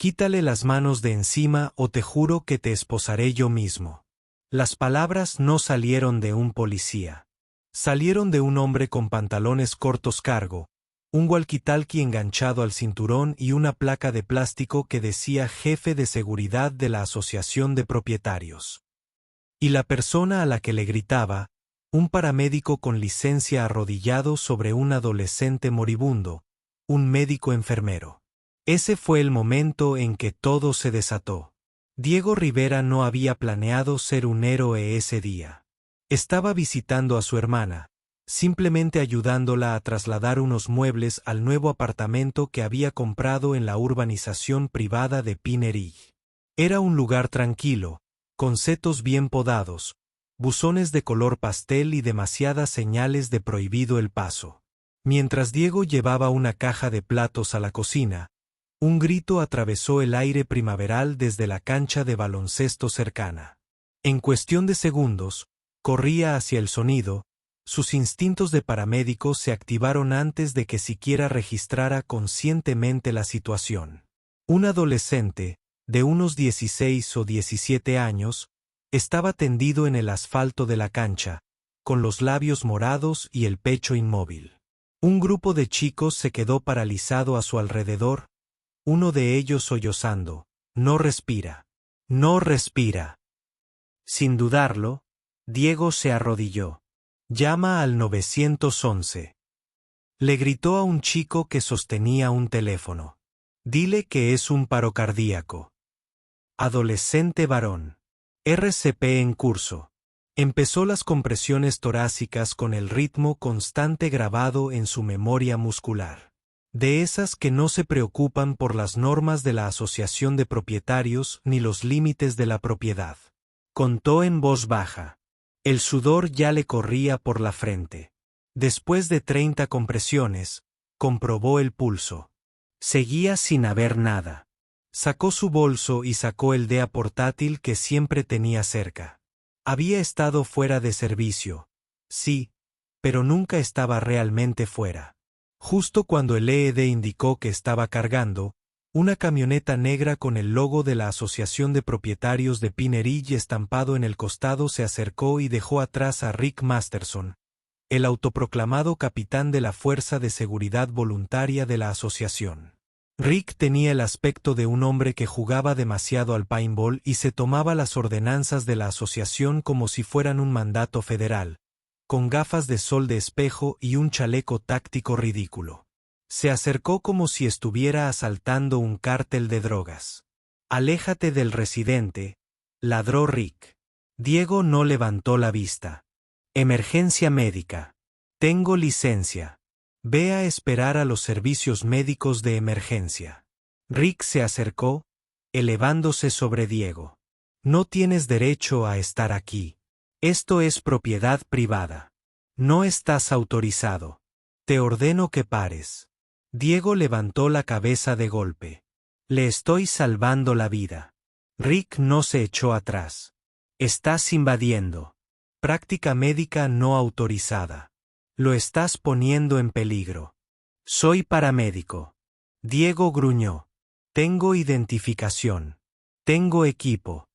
Quítale las manos de encima o te juro que te esposaré yo mismo. Las palabras no salieron de un policía. Salieron de un hombre con pantalones cortos cargo, un walkie-talkie enganchado al cinturón y una placa de plástico que decía jefe de seguridad de la Asociación de Propietarios. Y la persona a la que le gritaba, un paramédico con licencia arrodillado sobre un adolescente moribundo, un médico enfermero. Ese fue el momento en que todo se desató. Diego Rivera no había planeado ser un héroe ese día. Estaba visitando a su hermana, simplemente ayudándola a trasladar unos muebles al nuevo apartamento que había comprado en la urbanización privada de Pinerij. Era un lugar tranquilo, con setos bien podados, buzones de color pastel y demasiadas señales de prohibido el paso. Mientras Diego llevaba una caja de platos a la cocina, un grito atravesó el aire primaveral desde la cancha de baloncesto cercana. En cuestión de segundos, corría hacia el sonido. Sus instintos de paramédico se activaron antes de que siquiera registrara conscientemente la situación. Un adolescente, de unos 16 o 17 años, estaba tendido en el asfalto de la cancha, con los labios morados y el pecho inmóvil. Un grupo de chicos se quedó paralizado a su alrededor, uno de ellos sollozando: «No respira. No respira». Sin dudarlo, Diego se arrodilló. «Llama al 911». Le gritó a un chico que sostenía un teléfono. «Dile que es un paro cardíaco». Adolescente varón. RCP en curso. Empezó las compresiones torácicas con el ritmo constante grabado en su memoria muscular. De esas que no se preocupan por las normas de la asociación de propietarios ni los límites de la propiedad. Contó en voz baja. El sudor ya le corría por la frente. Después de 30 compresiones, comprobó el pulso. Seguía sin haber nada. Sacó su bolso y sacó el DEA portátil que siempre tenía cerca. Había estado fuera de servicio, sí, pero nunca estaba realmente fuera. Justo cuando el EED indicó que estaba cargando, una camioneta negra con el logo de la Asociación de Propietarios de Pinerij estampado en el costado se acercó y dejó atrás a Rick Masterson, el autoproclamado capitán de la Fuerza de Seguridad Voluntaria de la asociación. Rick tenía el aspecto de un hombre que jugaba demasiado al paintball y se tomaba las ordenanzas de la asociación como si fueran un mandato federal, con gafas de sol de espejo y un chaleco táctico ridículo. Se acercó como si estuviera asaltando un cártel de drogas. «Aléjate del residente», ladró Rick. Diego no levantó la vista. «Emergencia médica. Tengo licencia. Ve a esperar a los servicios médicos de emergencia». Rick se acercó, elevándose sobre Diego. «No tienes derecho a estar aquí. Esto es propiedad privada. No estás autorizado. Te ordeno que pares». Diego levantó la cabeza de golpe. «Le estoy salvando la vida». Rick no se echó atrás. «Estás invadiendo. Práctica médica no autorizada. Lo estás poniendo en peligro». «Soy paramédico». Diego gruñó. «Tengo identificación. Tengo equipo.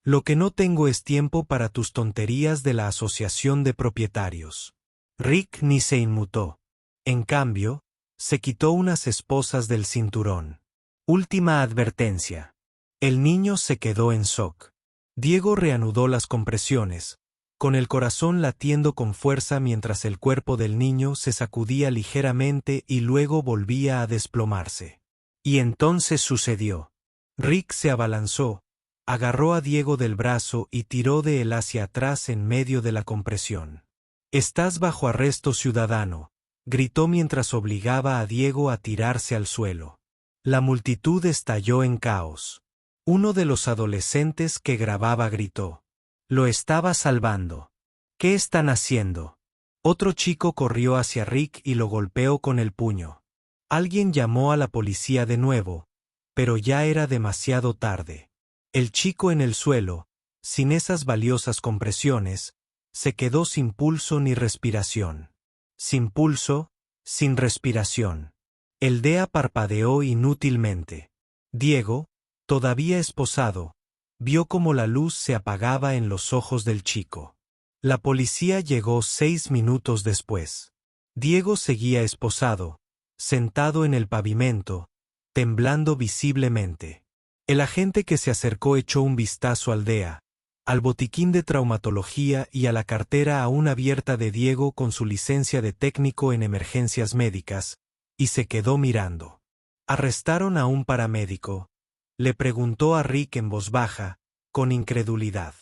Lo que no tengo es tiempo para tus tonterías de la asociación de propietarios». Rick ni se inmutó. En cambio, se quitó unas esposas del cinturón. Última advertencia. El niño se quedó en shock. Diego reanudó las compresiones, con el corazón latiendo con fuerza mientras el cuerpo del niño se sacudía ligeramente y luego volvía a desplomarse. Y entonces sucedió. Rick se abalanzó, agarró a Diego del brazo y tiró de él hacia atrás en medio de la compresión. «Estás bajo arresto ciudadano», gritó mientras obligaba a Diego a tirarse al suelo. La multitud estalló en caos. Uno de los adolescentes que grababa gritó: «Lo estaba salvando. ¿Qué están haciendo?». Otro chico corrió hacia Rick y lo golpeó con el puño. Alguien llamó a la policía de nuevo, pero ya era demasiado tarde. El chico en el suelo, sin esas valiosas compresiones, se quedó sin pulso ni respiración. Sin pulso, sin respiración. El DEA parpadeó inútilmente. Diego, todavía esposado, vio cómo la luz se apagaba en los ojos del chico. La policía llegó 6 minutos después. Diego seguía esposado, sentado en el pavimento, temblando visiblemente. El agente que se acercó echó un vistazo al DEA, al botiquín de traumatología y a la cartera aún abierta de Diego con su licencia de técnico en emergencias médicas, y se quedó mirando. Arrestaron a un paramédico. Le preguntó a Rick en voz baja, con incredulidad.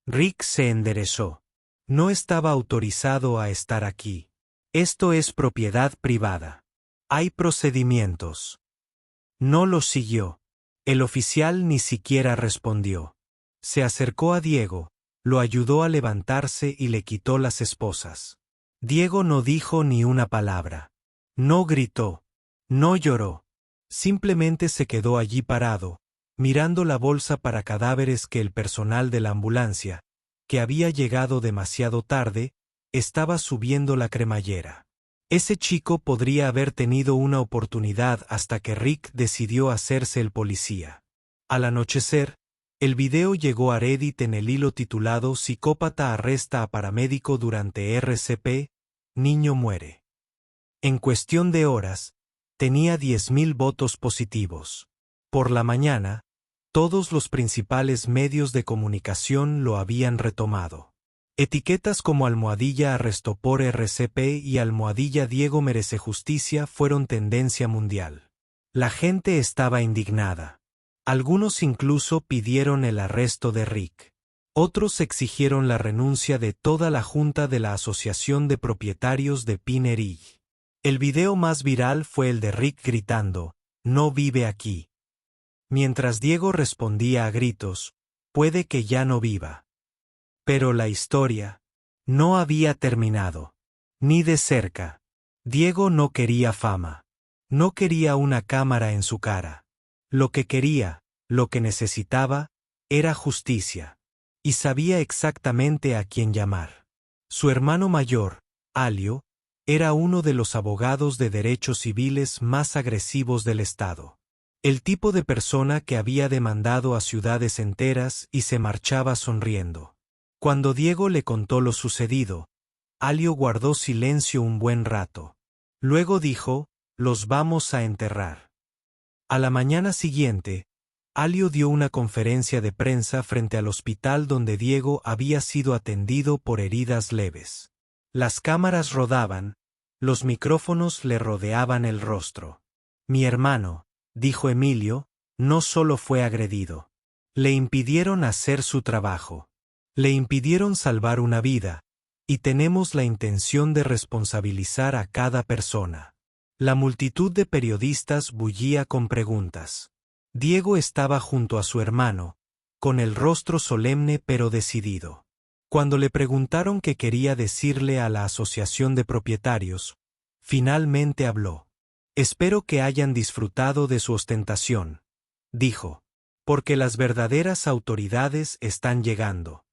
Rick se enderezó. No estaba autorizado a estar aquí. Esto es propiedad privada. Hay procedimientos. No los siguió. El oficial ni siquiera respondió. Se acercó a Diego, lo ayudó a levantarse y le quitó las esposas. Diego no dijo ni una palabra. No gritó. No lloró. Simplemente se quedó allí parado, mirando la bolsa para cadáveres que el personal de la ambulancia, que había llegado demasiado tarde, estaba subiendo la cremallera. Ese chico podría haber tenido una oportunidad hasta que Rick decidió hacerse el policía. Al anochecer, el video llegó a Reddit en el hilo titulado Psicópata arresta a paramédico durante RCP, niño muere. En cuestión de horas, tenía 10.000 votos positivos. Por la mañana, todos los principales medios de comunicación lo habían retomado. Etiquetas como almohadilla arrestó por RCP y almohadilla Diego merece justicia fueron tendencia mundial. La gente estaba indignada. Algunos incluso pidieron el arresto de Rick. Otros exigieron la renuncia de toda la junta de la Asociación de Propietarios de Pine Ridge. El video más viral fue el de Rick gritando, «No vive aquí». Mientras Diego respondía a gritos, «Puede que ya no viva». Pero la historia no había terminado. Ni de cerca. Diego no quería fama. No quería una cámara en su cara. Lo que quería, lo que necesitaba, era justicia. Y sabía exactamente a quién llamar. Su hermano mayor, Alio, era uno de los abogados de derechos civiles más agresivos del estado. El tipo de persona que había demandado a ciudades enteras y se marchaba sonriendo. Cuando Diego le contó lo sucedido, Alio guardó silencio un buen rato. Luego dijo, «Los vamos a enterrar». A la mañana siguiente, Alio dio una conferencia de prensa frente al hospital donde Diego había sido atendido por heridas leves. Las cámaras rodaban, los micrófonos le rodeaban el rostro. «Mi hermano», dijo Emilio, «no solo fue agredido. Le impidieron hacer su trabajo. Le impidieron salvar una vida, y tenemos la intención de responsabilizar a cada persona». La multitud de periodistas bullía con preguntas. Diego estaba junto a su hermano, con el rostro solemne pero decidido. Cuando le preguntaron qué quería decirle a la Asociación de Propietarios, finalmente habló. «Espero que hayan disfrutado de su ostentación», dijo, «porque las verdaderas autoridades están llegando».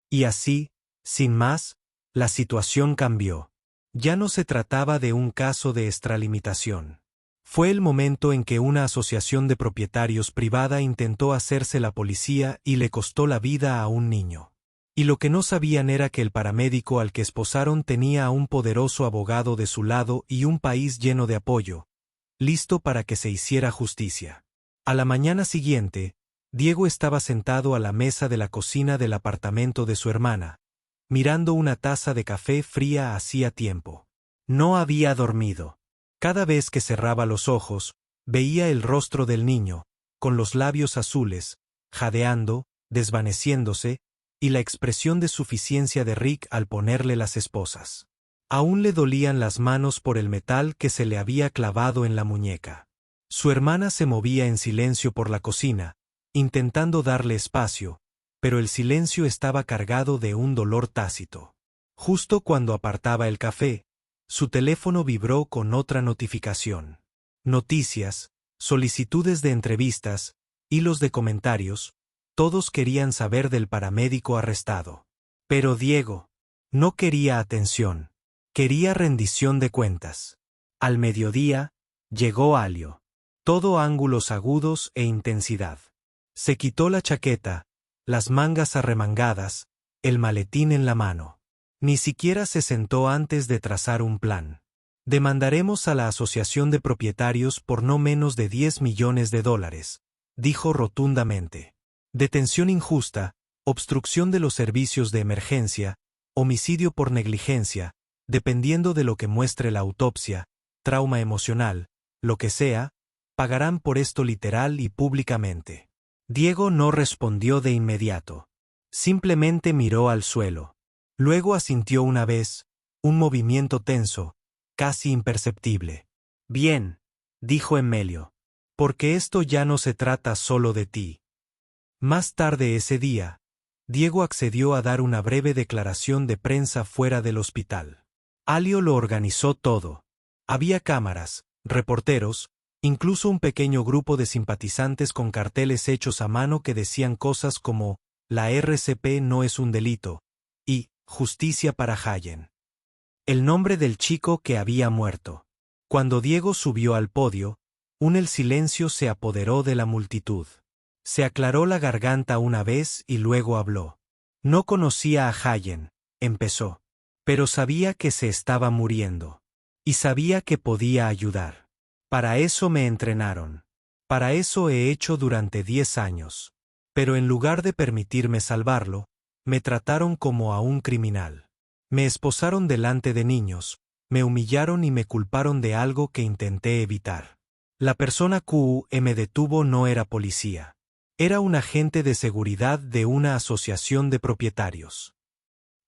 Y así, sin más, la situación cambió. Ya no se trataba de un caso de extralimitación. Fue el momento en que una asociación de propietarios privada intentó hacerse la policía y le costó la vida a un niño. Y lo que no sabían era que el paramédico al que esposaron tenía a un poderoso abogado de su lado y un país lleno de apoyo, listo para que se hiciera justicia. A la mañana siguiente, Diego estaba sentado a la mesa de la cocina del apartamento de su hermana, mirando una taza de café fría hacía tiempo. No había dormido. Cada vez que cerraba los ojos, veía el rostro del niño, con los labios azules, jadeando, desvaneciéndose, y la expresión de suficiencia de Rick al ponerle las esposas. Aún le dolían las manos por el metal que se le había clavado en la muñeca. Su hermana se movía en silencio por la cocina, intentando darle espacio, pero el silencio estaba cargado de un dolor tácito. Justo cuando apartaba el café, su teléfono vibró con otra notificación. Noticias, solicitudes de entrevistas, hilos de comentarios, todos querían saber del paramédico arrestado. Pero Diego no quería atención, quería rendición de cuentas. Al mediodía, llegó Alio. Todo ángulos agudos e intensidad. Se quitó la chaqueta, las mangas arremangadas, el maletín en la mano. Ni siquiera se sentó antes de trazar un plan. Demandaremos a la Asociación de Propietarios por no menos de $10 millones, dijo rotundamente. Detención injusta, obstrucción de los servicios de emergencia, homicidio por negligencia, dependiendo de lo que muestre la autopsia, trauma emocional, lo que sea, pagarán por esto literal y públicamente. Diego no respondió de inmediato. Simplemente miró al suelo. Luego asintió una vez, un movimiento tenso, casi imperceptible. Bien, dijo Emilio, porque esto ya no se trata solo de ti. Más tarde ese día, Diego accedió a dar una breve declaración de prensa fuera del hospital. Alio lo organizó todo. Había cámaras, reporteros, incluso un pequeño grupo de simpatizantes con carteles hechos a mano que decían cosas como «La RCP no es un delito» y «Justicia para Hayen». El nombre del chico que había muerto. Cuando Diego subió al podio, el silencio se apoderó de la multitud. Se aclaró la garganta una vez y luego habló. No conocía a Hayen, empezó. Pero sabía que se estaba muriendo. Y sabía que podía ayudar. Para eso me entrenaron. Para eso he hecho durante 10 años. Pero en lugar de permitirme salvarlo, me trataron como a un criminal. Me esposaron delante de niños, me humillaron y me culparon de algo que intenté evitar. La persona que me detuvo no era policía. Era un agente de seguridad de una asociación de propietarios.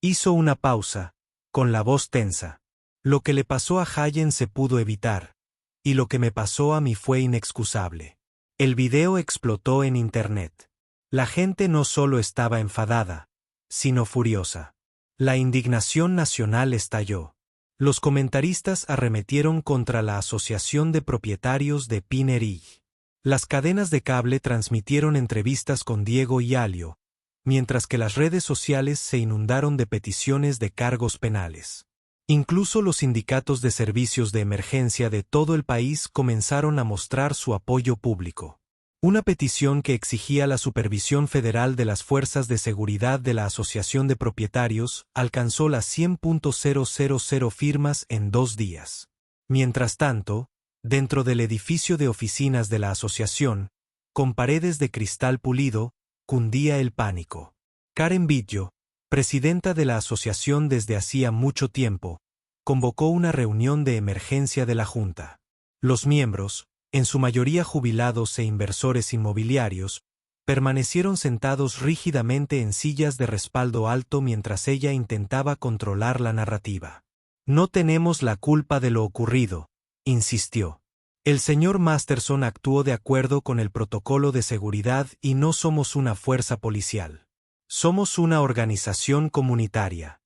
Hizo una pausa, con la voz tensa. Lo que le pasó a Hayen se pudo evitar, y lo que me pasó a mí fue inexcusable. El video explotó en internet. La gente no solo estaba enfadada, sino furiosa. La indignación nacional estalló. Los comentaristas arremetieron contra la Asociación de Propietarios de Pinheiros. Las cadenas de cable transmitieron entrevistas con Diego y Alio, mientras que las redes sociales se inundaron de peticiones de cargos penales. Incluso los sindicatos de servicios de emergencia de todo el país comenzaron a mostrar su apoyo público. Una petición que exigía la supervisión federal de las fuerzas de seguridad de la Asociación de Propietarios alcanzó las 100.000 firmas en 2 días. Mientras tanto, dentro del edificio de oficinas de la asociación, con paredes de cristal pulido, cundía el pánico. Karen Biggio, presidenta de la asociación desde hacía mucho tiempo, convocó una reunión de emergencia de la Junta. Los miembros, en su mayoría jubilados e inversores inmobiliarios, permanecieron sentados rígidamente en sillas de respaldo alto mientras ella intentaba controlar la narrativa. No tenemos la culpa de lo ocurrido, insistió. El señor Masterson actuó de acuerdo con el protocolo de seguridad y no somos una fuerza policial. Somos una organización comunitaria.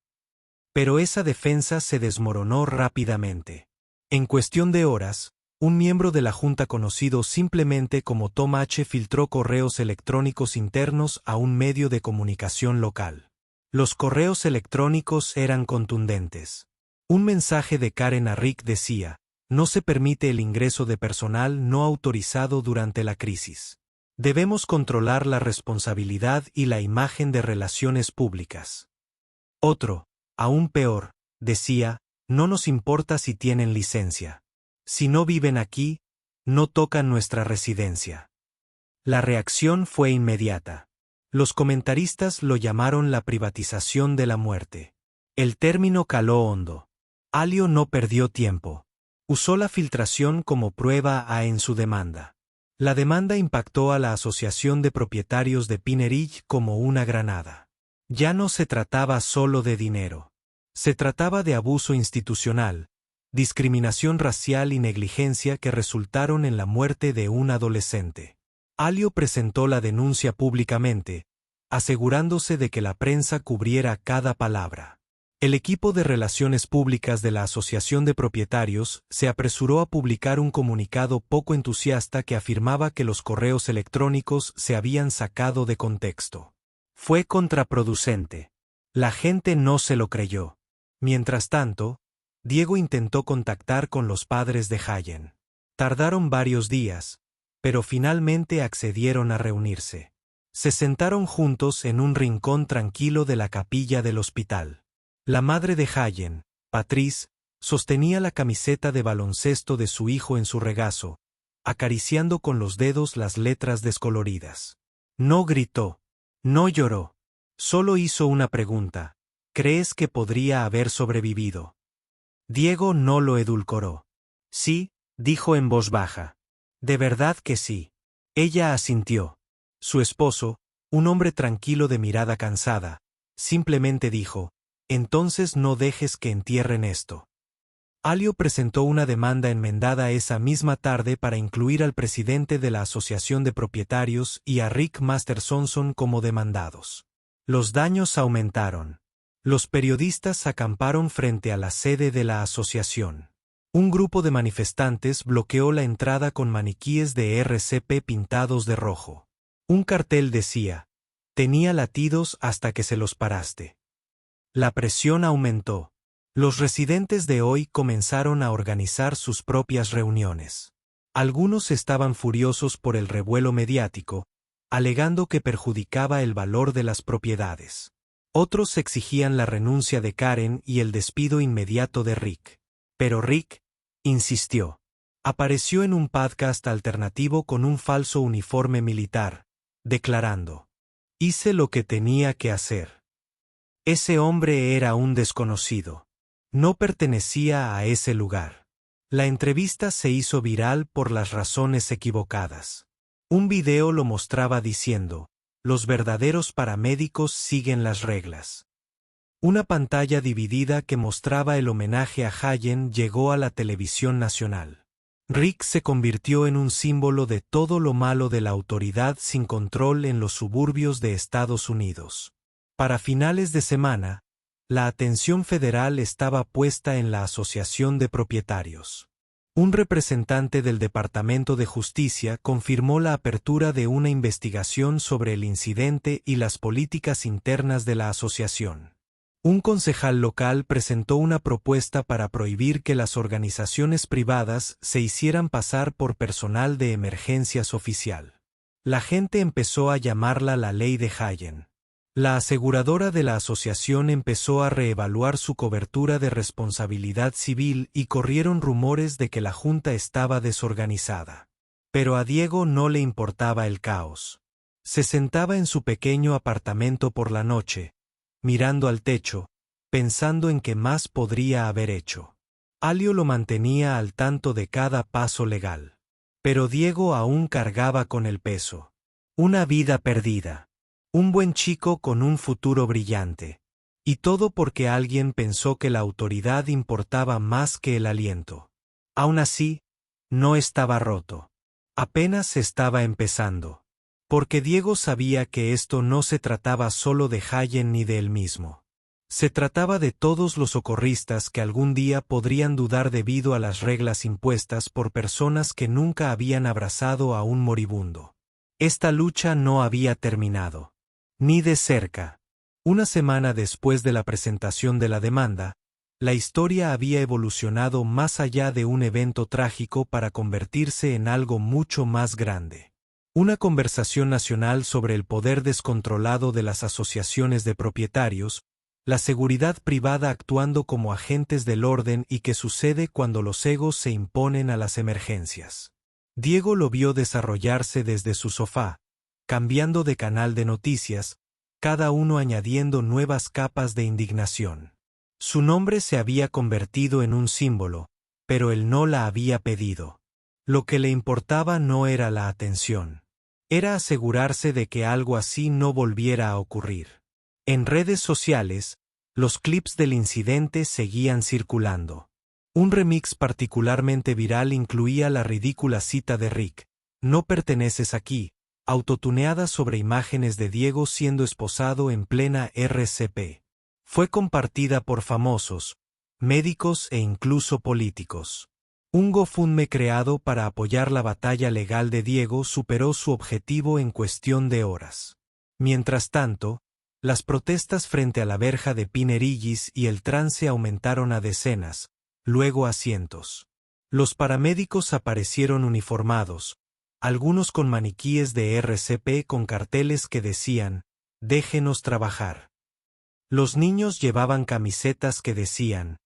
Pero esa defensa se desmoronó rápidamente. En cuestión de horas, un miembro de la Junta conocido simplemente como Tom H. filtró correos electrónicos internos a un medio de comunicación local. Los correos electrónicos eran contundentes. Un mensaje de Karen a Rick decía: no se permite el ingreso de personal no autorizado durante la crisis. Debemos controlar la responsabilidad y la imagen de relaciones públicas. Otro, aún peor, decía: no nos importa si tienen licencia. Si no viven aquí, no tocan nuestra residencia. La reacción fue inmediata. Los comentaristas lo llamaron la privatización de la muerte. El término caló hondo. Alio no perdió tiempo. Usó la filtración como prueba en su demanda. La demanda impactó a la Asociación de Propietarios de Pinheiros como una granada. Ya no se trataba solo de dinero. Se trataba de abuso institucional, discriminación racial y negligencia que resultaron en la muerte de un adolescente. Alio presentó la denuncia públicamente, asegurándose de que la prensa cubriera cada palabra. El equipo de relaciones públicas de la Asociación de Propietarios se apresuró a publicar un comunicado poco entusiasta que afirmaba que los correos electrónicos se habían sacado de contexto. Fue contraproducente. La gente no se lo creyó. Mientras tanto, Diego intentó contactar con los padres de Hayen. Tardaron varios días, pero finalmente accedieron a reunirse. Se sentaron juntos en un rincón tranquilo de la capilla del hospital. La madre de Hayen, Patrice, sostenía la camiseta de baloncesto de su hijo en su regazo, acariciando con los dedos las letras descoloridas. No gritó, no lloró, solo hizo una pregunta: ¿crees que podría haber sobrevivido? Diego no lo edulcoró. Sí, dijo en voz baja. De verdad que sí. Ella asintió. Su esposo, un hombre tranquilo de mirada cansada, simplemente dijo: entonces no dejes que entierren esto. Alio presentó una demanda enmendada esa misma tarde para incluir al presidente de la Asociación de Propietarios y a Rick Masterson como demandados. Los daños aumentaron. Los periodistas acamparon frente a la sede de la asociación. Un grupo de manifestantes bloqueó la entrada con maniquíes de RCP pintados de rojo. Un cartel decía: tenía latidos hasta que se los paraste. La presión aumentó. Los residentes de hoy comenzaron a organizar sus propias reuniones. Algunos estaban furiosos por el revuelo mediático, alegando que perjudicaba el valor de las propiedades. Otros exigían la renuncia de Karen y el despido inmediato de Rick. Pero Rick insistió. Apareció en un podcast alternativo con un falso uniforme militar, declarando: hice lo que tenía que hacer. Ese hombre era un desconocido. No pertenecía a ese lugar. La entrevista se hizo viral por las razones equivocadas. Un video lo mostraba diciendo: los verdaderos paramédicos siguen las reglas. Una pantalla dividida que mostraba el homenaje a Hayen llegó a la televisión nacional. Rick se convirtió en un símbolo de todo lo malo de la autoridad sin control en los suburbios de Estados Unidos. Para finales de semana, la atención federal estaba puesta en la Asociación de Propietarios. Un representante del Departamento de Justicia confirmó la apertura de una investigación sobre el incidente y las políticas internas de la asociación. Un concejal local presentó una propuesta para prohibir que las organizaciones privadas se hicieran pasar por personal de emergencias oficial. La gente empezó a llamarla la ley de Hayen. La aseguradora de la asociación empezó a reevaluar su cobertura de responsabilidad civil y corrieron rumores de que la junta estaba desorganizada. Pero a Diego no le importaba el caos. Se sentaba en su pequeño apartamento por la noche, mirando al techo, pensando en qué más podría haber hecho. Alio lo mantenía al tanto de cada paso legal. Pero Diego aún cargaba con el peso. Una vida perdida. Un buen chico con un futuro brillante. Y todo porque alguien pensó que la autoridad importaba más que el aliento. Aún así, no estaba roto. Apenas estaba empezando. Porque Diego sabía que esto no se trataba solo de Hayen ni de él mismo. Se trataba de todos los socorristas que algún día podrían dudar debido a las reglas impuestas por personas que nunca habían abrazado a un moribundo. Esta lucha no había terminado. Ni de cerca. Una semana después de la presentación de la demanda, la historia había evolucionado más allá de un evento trágico para convertirse en algo mucho más grande. Una conversación nacional sobre el poder descontrolado de las asociaciones de propietarios, la seguridad privada actuando como agentes del orden y qué sucede cuando los egos se imponen a las emergencias. Diego lo vio desarrollarse desde su sofá, cambiando de canal de noticias, cada uno añadiendo nuevas capas de indignación. Su nombre se había convertido en un símbolo, pero él no la había pedido. Lo que le importaba no era la atención. Era asegurarse de que algo así no volviera a ocurrir. En redes sociales, los clips del incidente seguían circulando. Un remix particularmente viral incluía la ridícula cita de Rick: "No perteneces aquí", autotuneada sobre imágenes de Diego siendo esposado en plena RCP. Fue compartida por famosos, médicos e incluso políticos. Un GoFundMe creado para apoyar la batalla legal de Diego superó su objetivo en cuestión de horas. Mientras tanto, las protestas frente a la verja de Pinerillis y el trance aumentaron a decenas, luego a cientos. Los paramédicos aparecieron uniformados, algunos con maniquíes de RCP con carteles que decían, «Déjenos trabajar». Los niños llevaban camisetas que decían,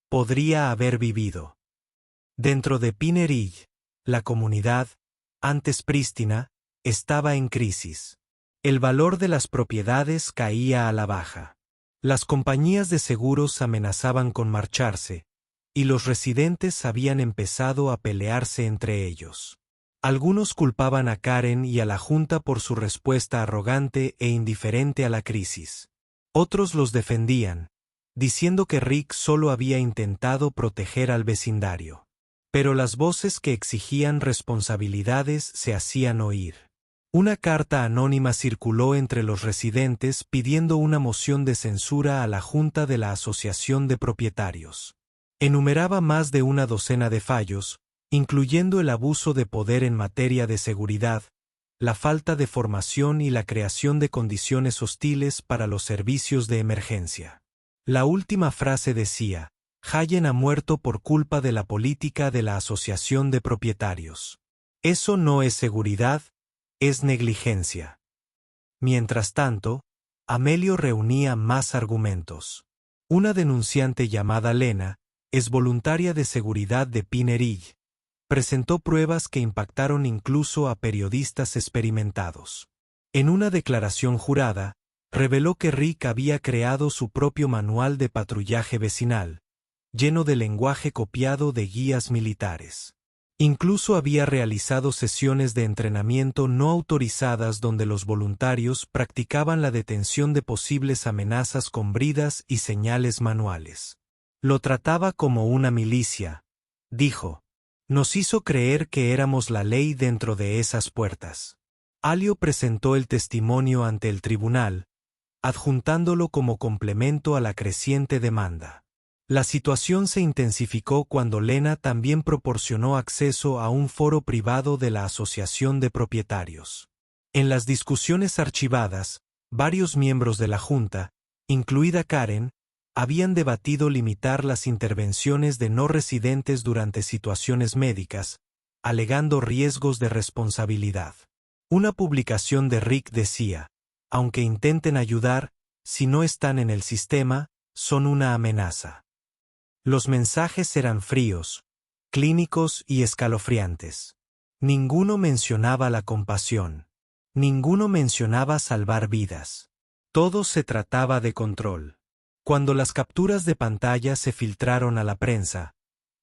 «Podría haber vivido». Dentro de Pinnerille, la comunidad, antes prístina, estaba en crisis. El valor de las propiedades caía a la baja. Las compañías de seguros amenazaban con marcharse, y los residentes habían empezado a pelearse entre ellos. Algunos culpaban a Karen y a la Junta por su respuesta arrogante e indiferente a la crisis. Otros los defendían, diciendo que Rick solo había intentado proteger al vecindario. Pero las voces que exigían responsabilidades se hacían oír. Una carta anónima circuló entre los residentes pidiendo una moción de censura a la Junta de la Asociación de Propietarios. Enumeraba más de una docena de fallos, incluyendo el abuso de poder en materia de seguridad, la falta de formación y la creación de condiciones hostiles para los servicios de emergencia. La última frase decía, Hayen ha muerto por culpa de la política de la Asociación de Propietarios. Eso no es seguridad, es negligencia. Mientras tanto, Amelio reunía más argumentos. Una denunciante llamada Lena, es voluntaria de seguridad de Pinnerille, presentó pruebas que impactaron incluso a periodistas experimentados. En una declaración jurada, reveló que Rick había creado su propio manual de patrullaje vecinal, lleno de lenguaje copiado de guías militares. Incluso había realizado sesiones de entrenamiento no autorizadas donde los voluntarios practicaban la detención de posibles amenazas con bridas y señales manuales. Lo trataba como una milicia, dijo. Nos hizo creer que éramos la ley dentro de esas puertas. Alio presentó el testimonio ante el tribunal, adjuntándolo como complemento a la creciente demanda. La situación se intensificó cuando Lena también proporcionó acceso a un foro privado de la Asociación de Propietarios. En las discusiones archivadas, varios miembros de la Junta, incluida Karen, habían debatido limitar las intervenciones de no residentes durante situaciones médicas, alegando riesgos de responsabilidad. Una publicación de Rick decía, aunque intenten ayudar, si no están en el sistema, son una amenaza. Los mensajes eran fríos, clínicos y escalofriantes. Ninguno mencionaba la compasión. Ninguno mencionaba salvar vidas. Todo se trataba de control. Cuando las capturas de pantalla se filtraron a la prensa,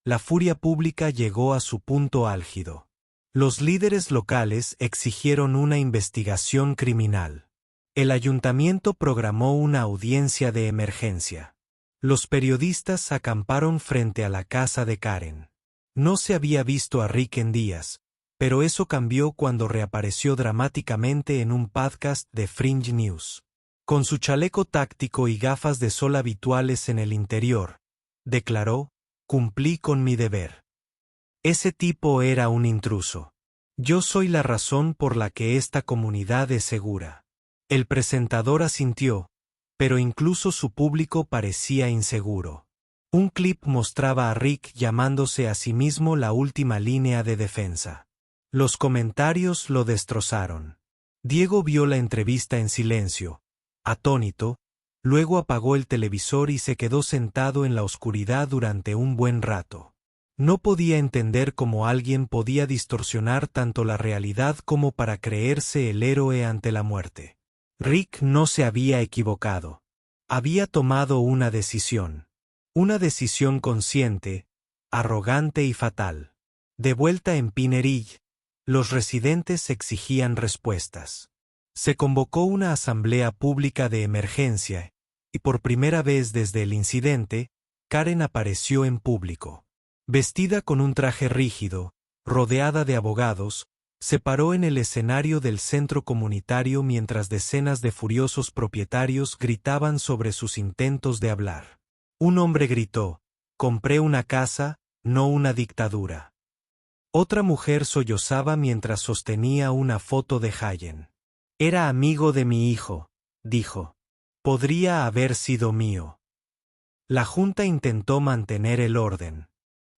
la furia pública llegó a su punto álgido. Los líderes locales exigieron una investigación criminal. El ayuntamiento programó una audiencia de emergencia. Los periodistas acamparon frente a la casa de Karen. No se había visto a Rick en días, pero eso cambió cuando reapareció dramáticamente en un podcast de Fringe News. Con su chaleco táctico y gafas de sol habituales en el interior, declaró, cumplí con mi deber. Ese tipo era un intruso. Yo soy la razón por la que esta comunidad es segura. El presentador asintió, pero incluso su público parecía inseguro. Un clip mostraba a Rick llamándose a sí mismo la última línea de defensa. Los comentarios lo destrozaron. Diego vio la entrevista en silencio, atónito, luego apagó el televisor y se quedó sentado en la oscuridad durante un buen rato. No podía entender cómo alguien podía distorsionar tanto la realidad como para creerse el héroe ante la muerte. Rick no se había equivocado. Había tomado una decisión. Una decisión consciente, arrogante y fatal. De vuelta en Pinnerille, los residentes exigían respuestas. Se convocó una asamblea pública de emergencia, y por primera vez desde el incidente, Karen apareció en público. Vestida con un traje rígido, rodeada de abogados, se paró en el escenario del centro comunitario mientras decenas de furiosos propietarios gritaban sobre sus intentos de hablar. Un hombre gritó, «Compré una casa, no una dictadura». Otra mujer sollozaba mientras sostenía una foto de Hayen. «Era amigo de mi hijo», dijo. «Podría haber sido mío». La Junta intentó mantener el orden.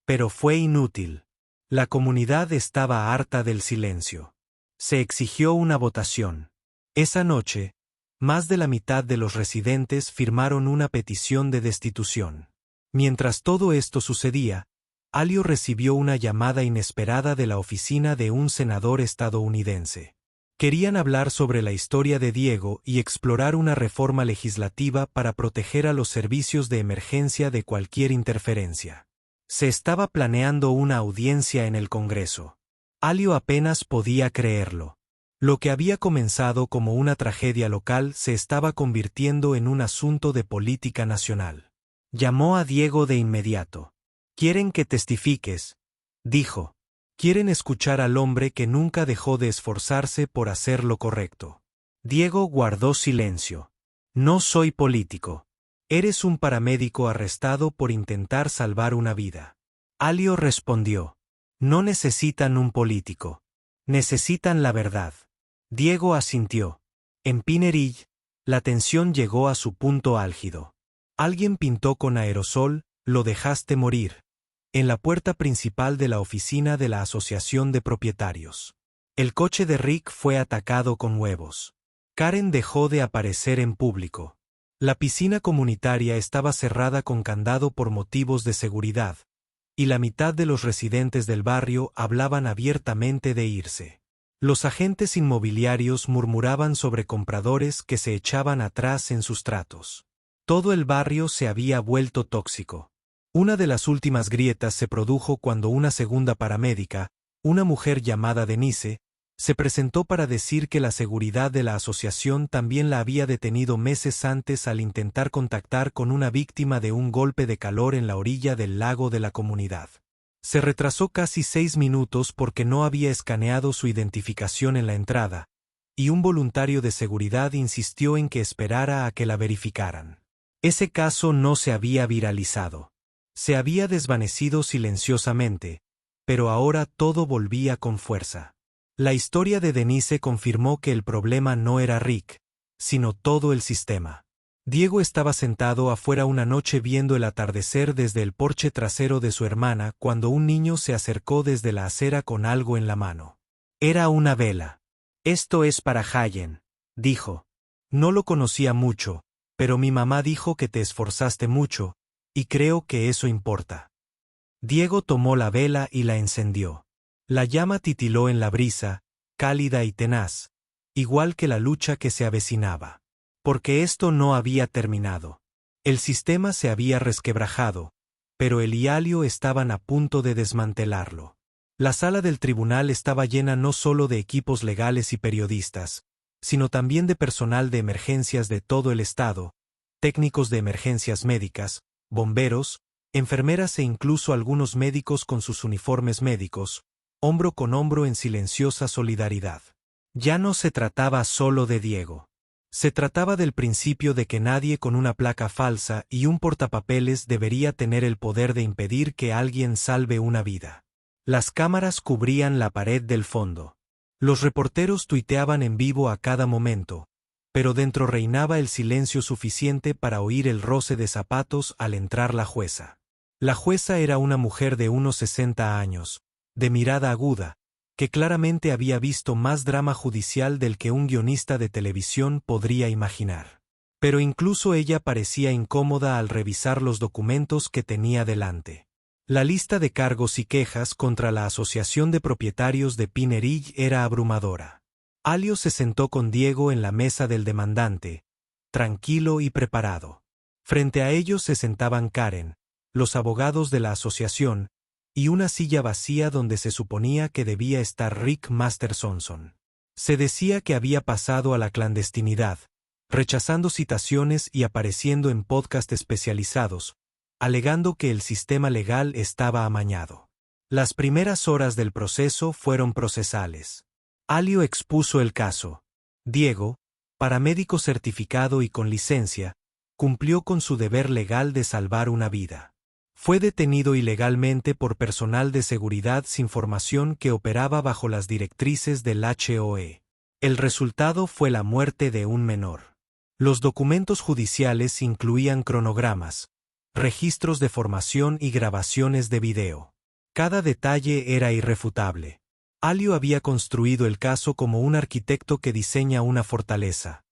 Pero fue inútil. La comunidad estaba harta del silencio. Se exigió una votación. Esa noche, más de la mitad de los residentes firmaron una petición de destitución. Mientras todo esto sucedía, Alio recibió una llamada inesperada de la oficina de un senador estadounidense. Querían hablar sobre la historia de Diego y explorar una reforma legislativa para proteger a los servicios de emergencia de cualquier interferencia. Se estaba planeando una audiencia en el Congreso. Alio apenas podía creerlo. Lo que había comenzado como una tragedia local se estaba convirtiendo en un asunto de política nacional. Llamó a Diego de inmediato. «Quieren que testifiques», dijo. «Quieren escuchar al hombre que nunca dejó de esforzarse por hacer lo correcto». Diego guardó silencio. «No soy político. Eres un paramédico arrestado por intentar salvar una vida». Alio respondió. «No necesitan un político. Necesitan la verdad». Diego asintió. En Pine Ridge, la tensión llegó a su punto álgido. Alguien pintó con aerosol «Lo dejaste morir» en la puerta principal de la oficina de la Asociación de Propietarios. El coche de Rick fue atacado con huevos. Karen dejó de aparecer en público. La piscina comunitaria estaba cerrada con candado por motivos de seguridad, y la mitad de los residentes del barrio hablaban abiertamente de irse. Los agentes inmobiliarios murmuraban sobre compradores que se echaban atrás en sus tratos. Todo el barrio se había vuelto tóxico. Una de las últimas grietas se produjo cuando una segunda paramédica, una mujer llamada Denise, se presentó para decir que la seguridad de la asociación también la había detenido meses antes al intentar contactar con una víctima de un golpe de calor en la orilla del lago de la comunidad. Se retrasó casi 6 minutos porque no había escaneado su identificación en la entrada, y un voluntario de seguridad insistió en que esperara a que la verificaran. Ese caso no se había viralizado. Se había desvanecido silenciosamente, pero ahora todo volvía con fuerza. La historia de Denise confirmó que el problema no era Rick, sino todo el sistema. Diego estaba sentado afuera una noche viendo el atardecer desde el porche trasero de su hermana cuando un niño se acercó desde la acera con algo en la mano. Era una vela. «Esto es para Hayen», dijo. «No lo conocía mucho, pero mi mamá dijo que te esforzaste mucho, y creo que eso importa». Diego tomó la vela y la encendió. La llama titiló en la brisa, cálida y tenaz, igual que la lucha que se avecinaba. Porque esto no había terminado. El sistema se había resquebrajado, pero él y Alio estaban a punto de desmantelarlo. La sala del tribunal estaba llena no solo de equipos legales y periodistas, sino también de personal de emergencias de todo el estado, técnicos de emergencias médicas, bomberos, enfermeras e incluso algunos médicos con sus uniformes médicos, hombro con hombro en silenciosa solidaridad. Ya no se trataba solo de Diego. Se trataba del principio de que nadie con una placa falsa y un portapapeles debería tener el poder de impedir que alguien salve una vida. Las cámaras cubrían la pared del fondo. Los reporteros tuiteaban en vivo a cada momento, pero dentro reinaba el silencio suficiente para oír el roce de zapatos al entrar la jueza. La jueza era una mujer de unos 60 años, de mirada aguda, que claramente había visto más drama judicial del que un guionista de televisión podría imaginar. Pero incluso ella parecía incómoda al revisar los documentos que tenía delante. La lista de cargos y quejas contra la Asociación de Propietarios de Pine Ridge era abrumadora. Alio se sentó con Diego en la mesa del demandante, tranquilo y preparado. Frente a ellos se sentaban Karen, los abogados de la asociación, y una silla vacía donde se suponía que debía estar Rick Masterson. Se decía que había pasado a la clandestinidad, rechazando citaciones y apareciendo en podcast especializados, alegando que el sistema legal estaba amañado. Las primeras horas del proceso fueron procesales. Alio expuso el caso. Diego, paramédico certificado y con licencia, cumplió con su deber legal de salvar una vida. Fue detenido ilegalmente por personal de seguridad sin formación que operaba bajo las directrices del HOE. El resultado fue la muerte de un menor. Los documentos judiciales incluían cronogramas, registros de formación y grabaciones de video. Cada detalle era irrefutable. Alio había construido el caso como un arquitecto que diseña una fortaleza.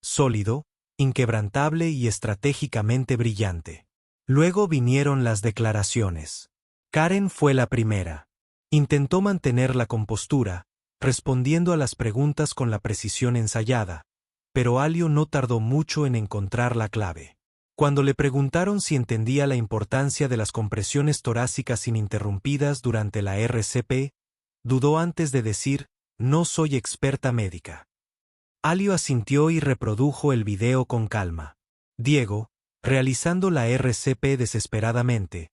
Sólido, inquebrantable y estratégicamente brillante. Luego vinieron las declaraciones. Karen fue la primera. Intentó mantener la compostura, respondiendo a las preguntas con la precisión ensayada, pero Alio no tardó mucho en encontrar la clave. Cuando le preguntaron si entendía la importancia de las compresiones torácicas ininterrumpidas durante la RCP, dudó antes de decir, no soy experta médica. Alio asintió y reprodujo el video con calma. Diego, realizando la RCP desesperadamente.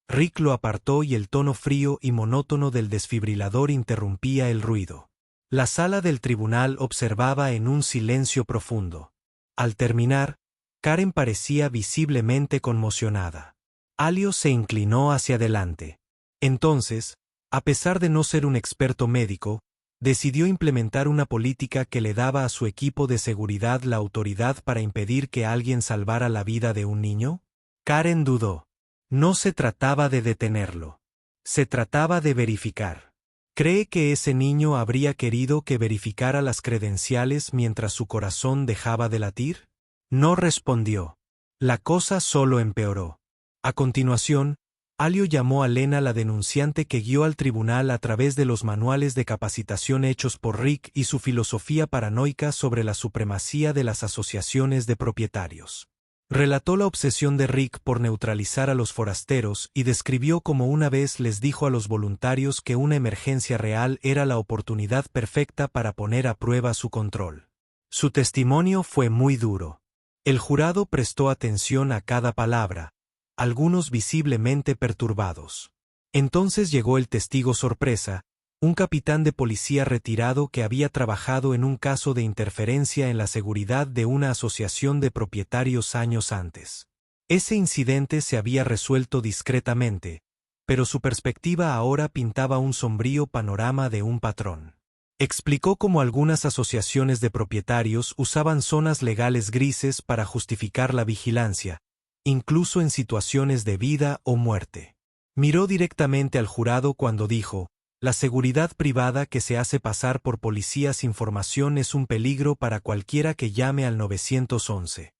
Rick lo apartó y el tono frío y monótono del desfibrilador interrumpía el ruido. La sala del tribunal observaba en un silencio profundo. Al terminar, Karen parecía visiblemente conmocionada. Alio se inclinó hacia adelante. Entonces, a pesar de no ser un experto médico, decidió implementar una política que le daba a su equipo de seguridad la autoridad para impedir que alguien salvara la vida de un niño. Karen dudó. No se trataba de detenerlo. Se trataba de verificar. ¿Cree que ese niño habría querido que verificara las credenciales mientras su corazón dejaba de latir? No respondió. La cosa solo empeoró. A continuación, Alio llamó a Lena, la denunciante que guió al tribunal a través de los manuales de capacitación hechos por Rick y su filosofía paranoica sobre la supremacía de las asociaciones de propietarios. Relató la obsesión de Rick por neutralizar a los forasteros y describió cómo una vez les dijo a los voluntarios que una emergencia real era la oportunidad perfecta para poner a prueba su control. Su testimonio fue muy duro. El jurado prestó atención a cada palabra, algunos visiblemente perturbados. Entonces llegó el testigo sorpresa, un capitán de policía retirado que había trabajado en un caso de interferencia en la seguridad de una asociación de propietarios años antes. Ese incidente se había resuelto discretamente, pero su perspectiva ahora pintaba un sombrío panorama de un patrón. Explicó cómo algunas asociaciones de propietarios usaban zonas legales grises para justificar la vigilancia, incluso en situaciones de vida o muerte. Miró directamente al jurado cuando dijo, la seguridad privada que se hace pasar por policía sin formación es un peligro para cualquiera que llame al 911.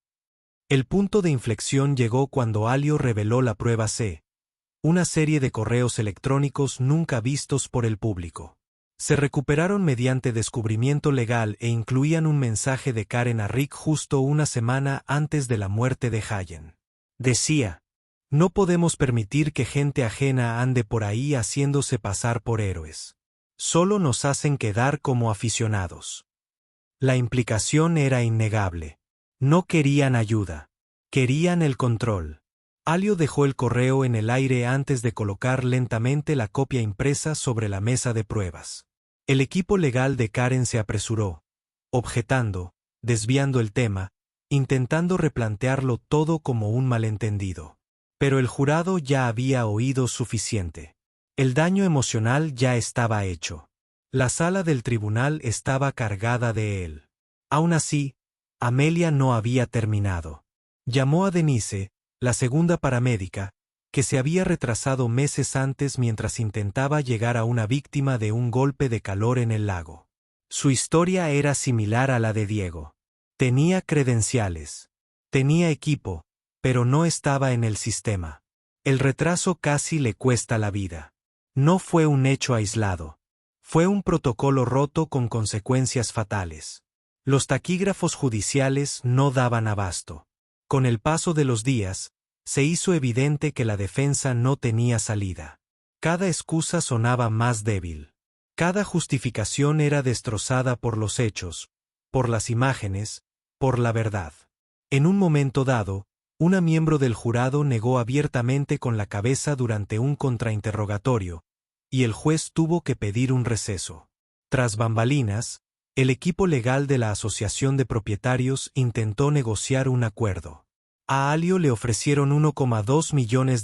El punto de inflexión llegó cuando Alio reveló la prueba C, una serie de correos electrónicos nunca vistos por el público. Se recuperaron mediante descubrimiento legal e incluían un mensaje de Karen a Rick justo una semana antes de la muerte de Hayen. Decía, no podemos permitir que gente ajena ande por ahí haciéndose pasar por héroes. Solo nos hacen quedar como aficionados. La implicación era innegable. No querían ayuda. Querían el control. Alio dejó el correo en el aire antes de colocar lentamente la copia impresa sobre la mesa de pruebas. El equipo legal de Karen se apresuró, objetando, desviando el tema, intentando replantearlo todo como un malentendido. Pero el jurado ya había oído suficiente. El daño emocional ya estaba hecho. La sala del tribunal estaba cargada de él. Aún así, Amelia no había terminado. Llamó a Denise, la segunda paramédica, que se había retrasado meses antes mientras intentaba llegar a una víctima de un golpe de calor en el lago. Su historia era similar a la de Diego. Tenía credenciales. Tenía equipo, pero no estaba en el sistema. El retraso casi le cuesta la vida. No fue un hecho aislado. Fue un protocolo roto con consecuencias fatales. Los taquígrafos judiciales no daban abasto. Con el paso de los días, se hizo evidente que la defensa no tenía salida. Cada excusa sonaba más débil. Cada justificación era destrozada por los hechos, por las imágenes, por la verdad. En un momento dado, una miembro del jurado negó abiertamente con la cabeza durante un contrainterrogatorio, y el juez tuvo que pedir un receso. Tras bambalinas, el equipo legal de la Asociación de Propietarios intentó negociar un acuerdo. A Alio le ofrecieron $1,2 millones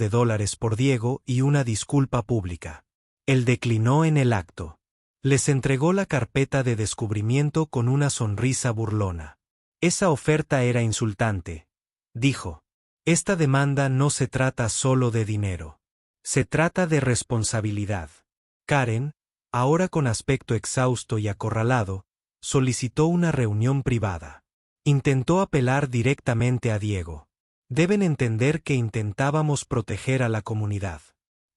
por Diego y una disculpa pública. Él declinó en el acto. Les entregó la carpeta de descubrimiento con una sonrisa burlona. Esa oferta era insultante, dijo. Esta demanda no se trata solo de dinero. Se trata de responsabilidad. Karen, ahora con aspecto exhausto y acorralado, solicitó una reunión privada. Intentó apelar directamente a Diego. Deben entender que intentábamos proteger a la comunidad.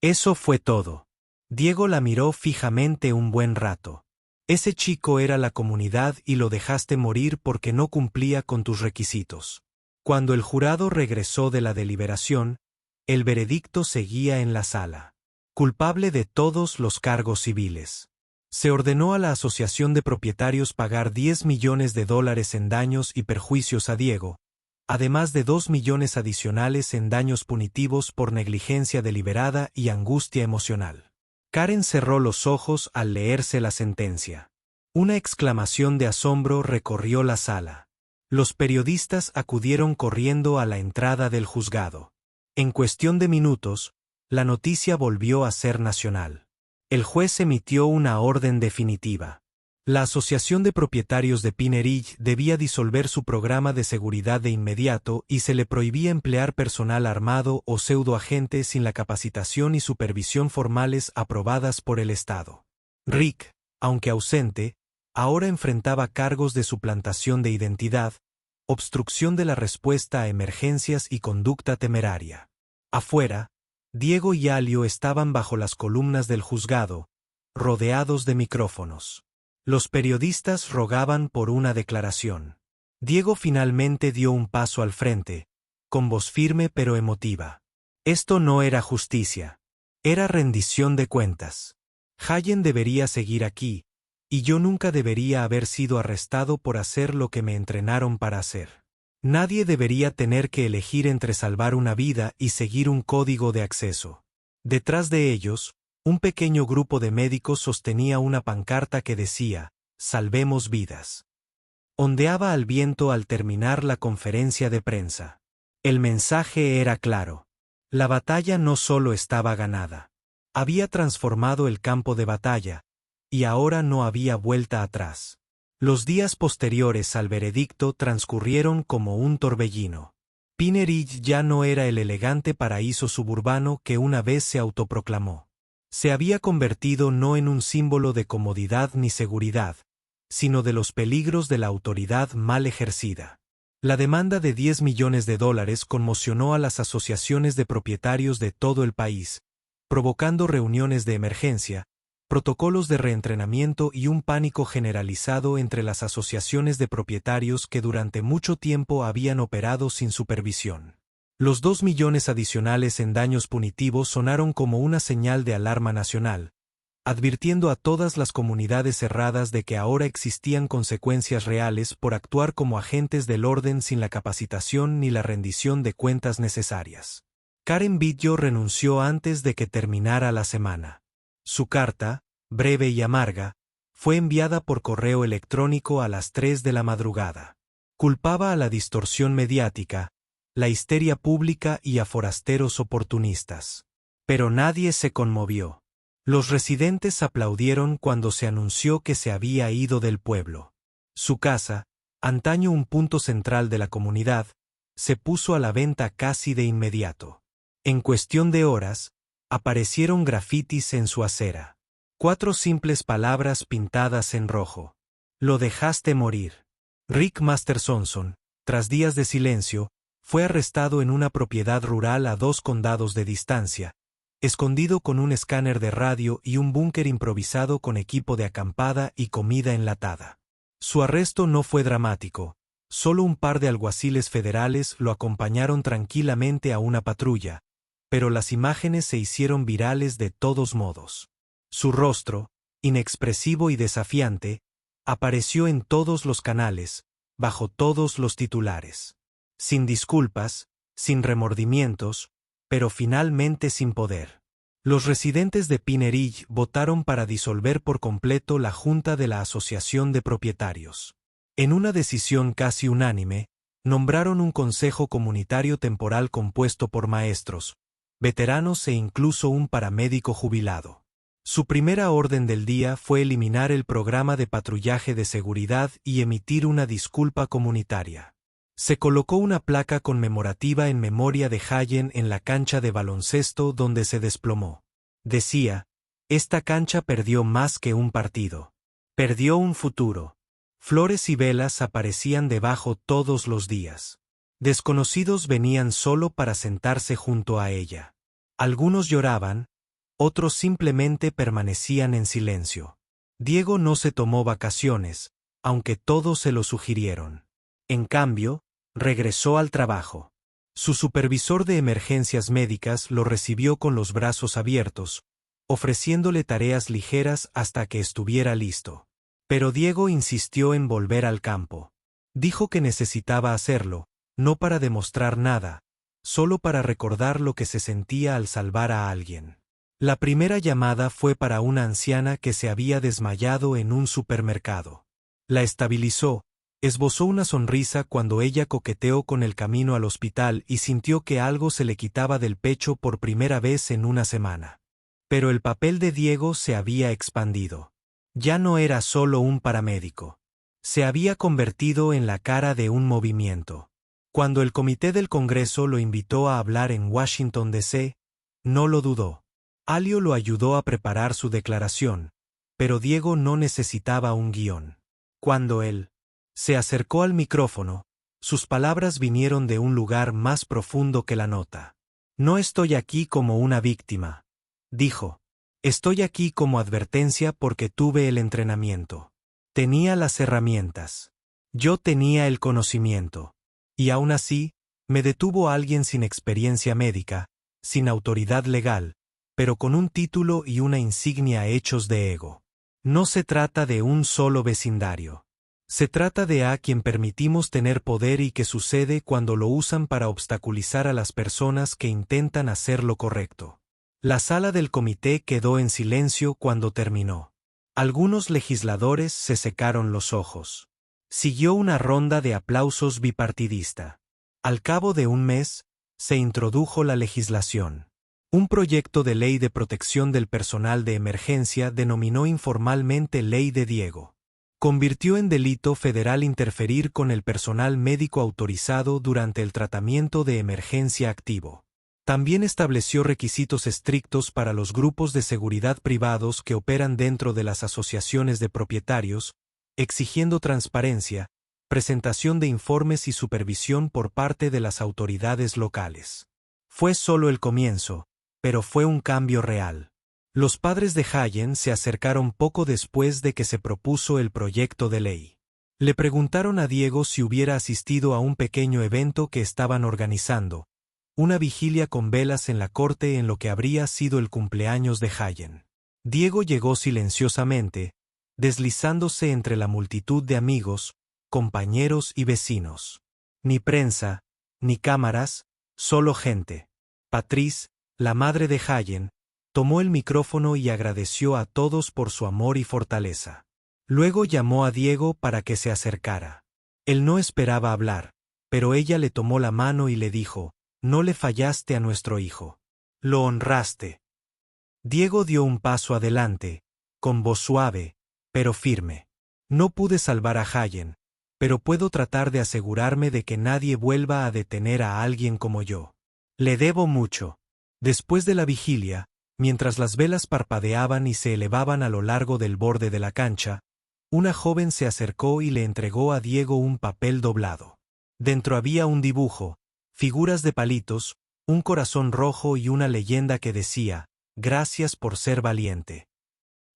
Eso fue todo. Diego la miró fijamente un buen rato. Ese chico era la comunidad y lo dejaste morir porque no cumplía con tus requisitos. Cuando el jurado regresó de la deliberación, el veredicto seguía en la sala. Culpable de todos los cargos civiles. Se ordenó a la Asociación de Propietarios pagar $10 millones en daños y perjuicios a Diego, además de 2 millones adicionales en daños punitivos por negligencia deliberada y angustia emocional. Karen cerró los ojos al leerse la sentencia. Una exclamación de asombro recorrió la sala. Los periodistas acudieron corriendo a la entrada del juzgado. En cuestión de minutos, la noticia volvió a ser nacional. El juez emitió una orden definitiva. La Asociación de Propietarios de Pine Ridge debía disolver su programa de seguridad de inmediato y se le prohibía emplear personal armado o pseudoagente sin la capacitación y supervisión formales aprobadas por el Estado. Rick, aunque ausente, ahora enfrentaba cargos de suplantación de identidad, obstrucción de la respuesta a emergencias y conducta temeraria. Afuera, Diego y Alio estaban bajo las columnas del juzgado, rodeados de micrófonos. Los periodistas rogaban por una declaración. Diego finalmente dio un paso al frente, con voz firme pero emotiva. Esto no era justicia. Era rendición de cuentas. Hayen debería seguir aquí, y yo nunca debería haber sido arrestado por hacer lo que me entrenaron para hacer. Nadie debería tener que elegir entre salvar una vida y seguir un código de acceso. Detrás de ellos, un pequeño grupo de médicos sostenía una pancarta que decía, «Salvemos vidas». Ondeaba al viento al terminar la conferencia de prensa. El mensaje era claro. La batalla no solo estaba ganada. Había transformado el campo de batalla, y ahora no había vuelta atrás. Los días posteriores al veredicto transcurrieron como un torbellino. Pine Ridge ya no era el elegante paraíso suburbano que una vez se autoproclamó. Se había convertido no en un símbolo de comodidad ni seguridad, sino de los peligros de la autoridad mal ejercida. La demanda de $10 millones conmocionó a las asociaciones de propietarios de todo el país, provocando reuniones de emergencia, protocolos de reentrenamiento y un pánico generalizado entre las asociaciones de propietarios que durante mucho tiempo habían operado sin supervisión. Los 2 millones adicionales en daños punitivos sonaron como una señal de alarma nacional, advirtiendo a todas las comunidades cerradas de que ahora existían consecuencias reales por actuar como agentes del orden sin la capacitación ni la rendición de cuentas necesarias. Karen Biggio renunció antes de que terminara la semana. Su carta, breve y amarga, fue enviada por correo electrónico a las 3 de la madrugada. Culpaba a la distorsión mediática, la histeria pública y a forasteros oportunistas. Pero nadie se conmovió. Los residentes aplaudieron cuando se anunció que se había ido del pueblo. Su casa, antaño un punto central de la comunidad, se puso a la venta casi de inmediato. En cuestión de horas, aparecieron grafitis en su acera. 4 simples palabras pintadas en rojo. Lo dejaste morir. Rick Masterson, tras días de silencio, fue arrestado en una propiedad rural a 2 condados de distancia, escondido con un escáner de radio y un búnker improvisado con equipo de acampada y comida enlatada. Su arresto no fue dramático, solo un par de alguaciles federales lo acompañaron tranquilamente a una patrulla, pero las imágenes se hicieron virales de todos modos. Su rostro, inexpresivo y desafiante, apareció en todos los canales, bajo todos los titulares. Sin disculpas, sin remordimientos, pero finalmente sin poder. Los residentes de Pine Ridge votaron para disolver por completo la Junta de la Asociación de Propietarios. En una decisión casi unánime, nombraron un consejo comunitario temporal compuesto por maestros, veteranos e incluso un paramédico jubilado. Su primera orden del día fue eliminar el programa de patrullaje de seguridad y emitir una disculpa comunitaria. Se colocó una placa conmemorativa en memoria de Hayen en la cancha de baloncesto donde se desplomó. Decía, Esta cancha perdió más que un partido. Perdió un futuro. Flores y velas aparecían debajo todos los días. Desconocidos venían solo para sentarse junto a ella. Algunos lloraban, otros simplemente permanecían en silencio. Diego no se tomó vacaciones, aunque todos se lo sugirieron. En cambio, regresó al trabajo. Su supervisor de emergencias médicas lo recibió con los brazos abiertos, ofreciéndole tareas ligeras hasta que estuviera listo. Pero Diego insistió en volver al campo. Dijo que necesitaba hacerlo, no para demostrar nada, solo para recordar lo que se sentía al salvar a alguien. La primera llamada fue para una anciana que se había desmayado en un supermercado. La estabilizó, esbozó una sonrisa cuando ella coqueteó con el camino al hospital y sintió que algo se le quitaba del pecho por primera vez en una semana. Pero el papel de Diego se había expandido. Ya no era solo un paramédico. Se había convertido en la cara de un movimiento. Cuando el comité del Congreso lo invitó a hablar en Washington, D.C., no lo dudó. Alio lo ayudó a preparar su declaración, pero Diego no necesitaba un guión. Cuando él se acercó al micrófono, sus palabras vinieron de un lugar más profundo que la nota. No estoy aquí como una víctima, dijo. Estoy aquí como advertencia porque tuve el entrenamiento. Tenía las herramientas. Yo tenía el conocimiento. Y aún así, me detuvo alguien sin experiencia médica, sin autoridad legal, pero con un título y una insignia hechos de ego. No se trata de un solo vecindario. Se trata de a quien permitimos tener poder y que sucede cuando lo usan para obstaculizar a las personas que intentan hacer lo correcto. La sala del comité quedó en silencio cuando terminó. Algunos legisladores se secaron los ojos. Siguió una ronda de aplausos bipartidista. Al cabo de un mes, se introdujo la legislación. Un proyecto de ley de protección del personal de emergencia denominó informalmente Ley de Diego. Convirtió en delito federal interferir con el personal médico autorizado durante el tratamiento de emergencia activo. También estableció requisitos estrictos para los grupos de seguridad privados que operan dentro de las asociaciones de propietarios, exigiendo transparencia, presentación de informes y supervisión por parte de las autoridades locales. Fue solo el comienzo, pero fue un cambio real. Los padres de Hayen se acercaron poco después de que se propuso el proyecto de ley. Le preguntaron a Diego si hubiera asistido a un pequeño evento que estaban organizando, una vigilia con velas en la corte en lo que habría sido el cumpleaños de Hayen. Diego llegó silenciosamente, deslizándose entre la multitud de amigos, compañeros y vecinos. Ni prensa, ni cámaras, solo gente. Patrice, la madre de Hayen, tomó el micrófono y agradeció a todos por su amor y fortaleza. Luego llamó a Diego para que se acercara. Él no esperaba hablar, pero ella le tomó la mano y le dijo: «No le fallaste a nuestro hijo. Lo honraste». Diego dio un paso adelante, con voz suave, pero firme. «No pude salvar a Hayen, pero puedo tratar de asegurarme de que nadie vuelva a detener a alguien como yo. Le debo mucho». Después de la vigilia, mientras las velas parpadeaban y se elevaban a lo largo del borde de la cancha, una joven se acercó y le entregó a Diego un papel doblado. Dentro había un dibujo, figuras de palitos, un corazón rojo y una leyenda que decía: «Gracias por ser valiente».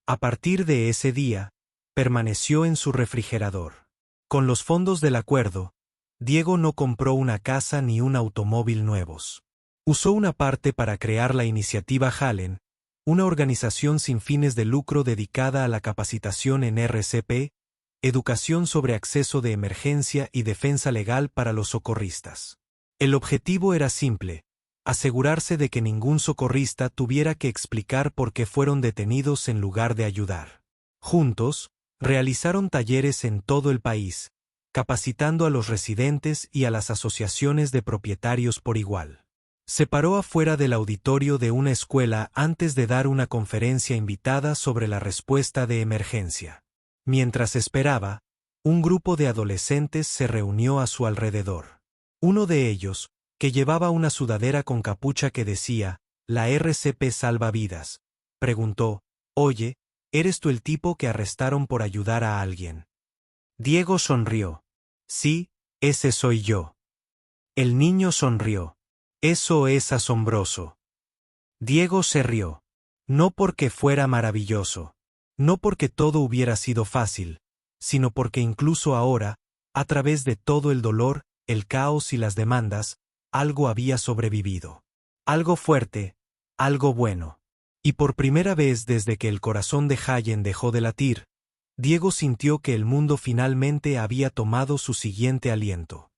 A partir de ese día, permaneció en su refrigerador. Con los fondos del acuerdo, Diego no compró una casa ni un automóvil nuevos. Usó una parte para crear la iniciativa Hallen, una organización sin fines de lucro dedicada a la capacitación en RCP, educación sobre acceso de emergencia y defensa legal para los socorristas. El objetivo era simple: asegurarse de que ningún socorrista tuviera que explicar por qué fueron detenidos en lugar de ayudar. Juntos, realizaron talleres en todo el país, capacitando a los residentes y a las asociaciones de propietarios por igual. Se paró afuera del auditorio de una escuela antes de dar una conferencia invitada sobre la respuesta de emergencia. Mientras esperaba, un grupo de adolescentes se reunió a su alrededor. Uno de ellos, que llevaba una sudadera con capucha que decía: «La RCP salva vidas», preguntó: Oye, ¿eres tú el tipo que arrestaron por ayudar a alguien? Diego sonrió. Sí, ese soy yo. El niño sonrió. Eso es asombroso. Diego se rió. No porque fuera maravilloso. No porque todo hubiera sido fácil, sino porque incluso ahora, a través de todo el dolor, el caos y las demandas, algo había sobrevivido. Algo fuerte, algo bueno. Y por primera vez desde que el corazón de Hayen dejó de latir, Diego sintió que el mundo finalmente había tomado su siguiente aliento.